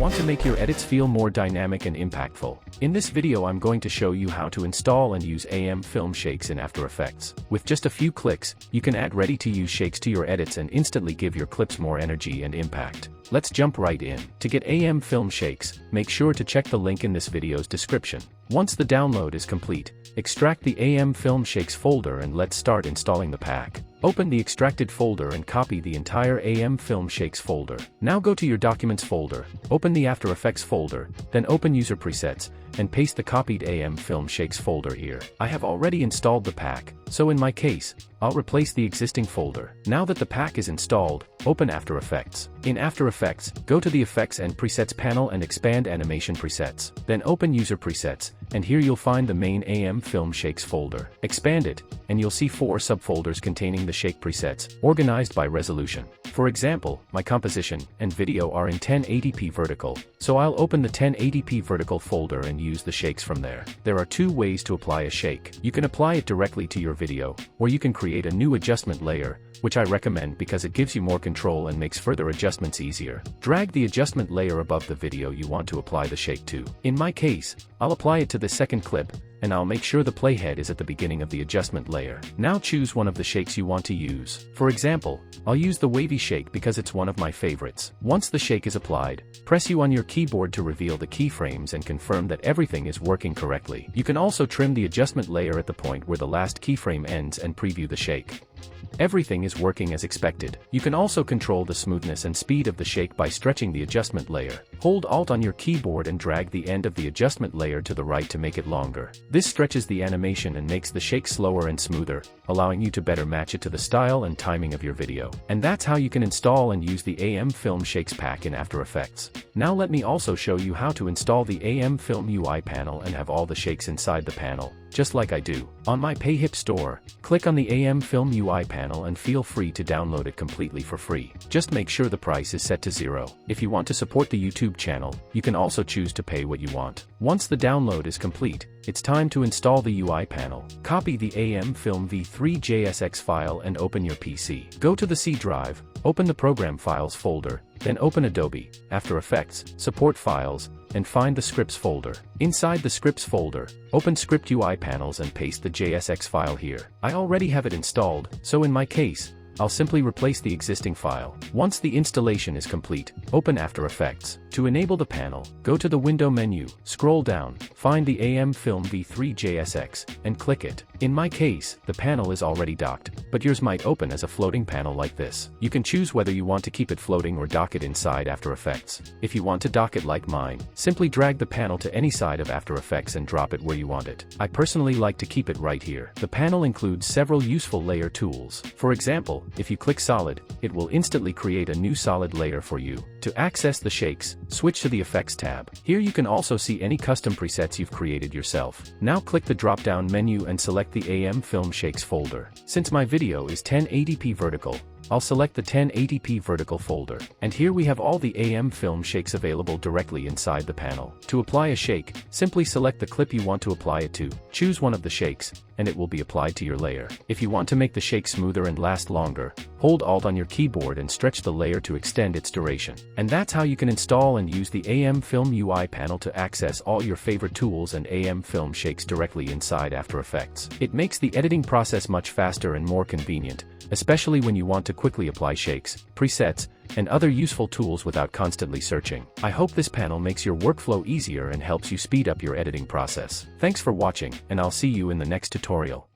Want to make your edits feel more dynamic and impactful? In this video I'm going to show you how to install and use AM film shakes in After Effects. With just a few clicks, you can add ready-to-use shakes to your edits and instantly give your clips more energy and impact. Let's jump right in. To get AM film shakes, make sure to check the link in this video's description. Once the download is complete, extract the AM film shakes folder and let's start installing the pack. Open the extracted folder and copy the entire AM film shakes folder. Now go to your Documents folder, open the After Effects folder, then open User Presets, and paste the copied AM film shakes folder here. I have already installed the pack, so in my case, I'll replace the existing folder. Now that the pack is installed, open After Effects. In After Effects, go to the Effects and Presets panel and expand Animation Presets. Then open User Presets, and here you'll find the main AM film shakes folder. Expand it, and you'll see 4 subfolders containing the shake presets, organized by resolution. For example, my composition and video are in 1080p vertical, so I'll open the 1080p vertical folder and use the shakes from there. There are 2 ways to apply a shake. You can apply it directly to your video, or you can create a new adjustment layer, which I recommend because it gives you more control and makes further adjustments easier. Drag the adjustment layer above the video you want to apply the shake to. In my case, I'll apply it to the second clip, and I'll make sure the playhead is at the beginning of the adjustment layer. Now choose one of the shakes you want to use. For example, I'll use the Wavy shake because it's one of my favorites. Once the shake is applied, press U on your keyboard to reveal the keyframes and confirm that everything is working correctly. You can also trim the adjustment layer at the point where the last keyframe ends and preview the shake. Everything is working as expected. You can also control the smoothness and speed of the shake by stretching the adjustment layer. Hold Alt on your keyboard and drag the end of the adjustment layer to the right to make it longer. This stretches the animation and makes the shake slower and smoother, allowing you to better match it to the style and timing of your video. And that's how you can install and use the AM Film Shakes pack in After Effects. Now let me also show you how to install the AM Film UI panel and have all the shakes inside the panel, just like I do. On my PayHip store, click on the AM Film UI panel and feel free to download it completely for free. Just make sure the price is set to 0. If you want to support the YouTube channel, you can also choose to pay what you want. Once the download is complete, it's time to install the UI panel. Copy the AM Film v3 JSX file and open your PC. Go to the C drive, open the Program Files folder, then open Adobe, After Effects, Support Files, and find the Scripts folder. Inside the Scripts folder, open Script UI Panels and paste the JSX file here. I already have it installed, so in my case, I'll simply replace the existing file. Once the installation is complete, open After Effects. To enable the panel, go to the Window menu, scroll down, find the AM Film v3 JSX, and click it. In my case, the panel is already docked, but yours might open as a floating panel like this. You can choose whether you want to keep it floating or dock it inside After Effects. If you want to dock it like mine, simply drag the panel to any side of After Effects and drop it where you want it. I personally like to keep it right here. The panel includes several useful layer tools. For example, if you click Solid, it will instantly create a new solid layer for you. To access the shakes, switch to the Effects tab. Here you can also see any custom presets you've created yourself. Now click the drop-down menu and select the AM Film Shakes folder. Since my video is 1080p vertical, I'll select the 1080p vertical folder. And here we have all the AM film shakes available directly inside the panel. To apply a shake, simply select the clip you want to apply it to, choose one of the shakes, and it will be applied to your layer. If you want to make the shake smoother and last longer, hold Alt on your keyboard and stretch the layer to extend its duration. And that's how you can install and use the AM Film UI panel to access all your favorite tools and AM film shakes directly inside After Effects. It makes the editing process much faster and more convenient, especially when you want to quickly apply shakes, presets, and other useful tools without constantly searching. I hope this panel makes your workflow easier and helps you speed up your editing process. Thanks for watching, and I'll see you in the next tutorial.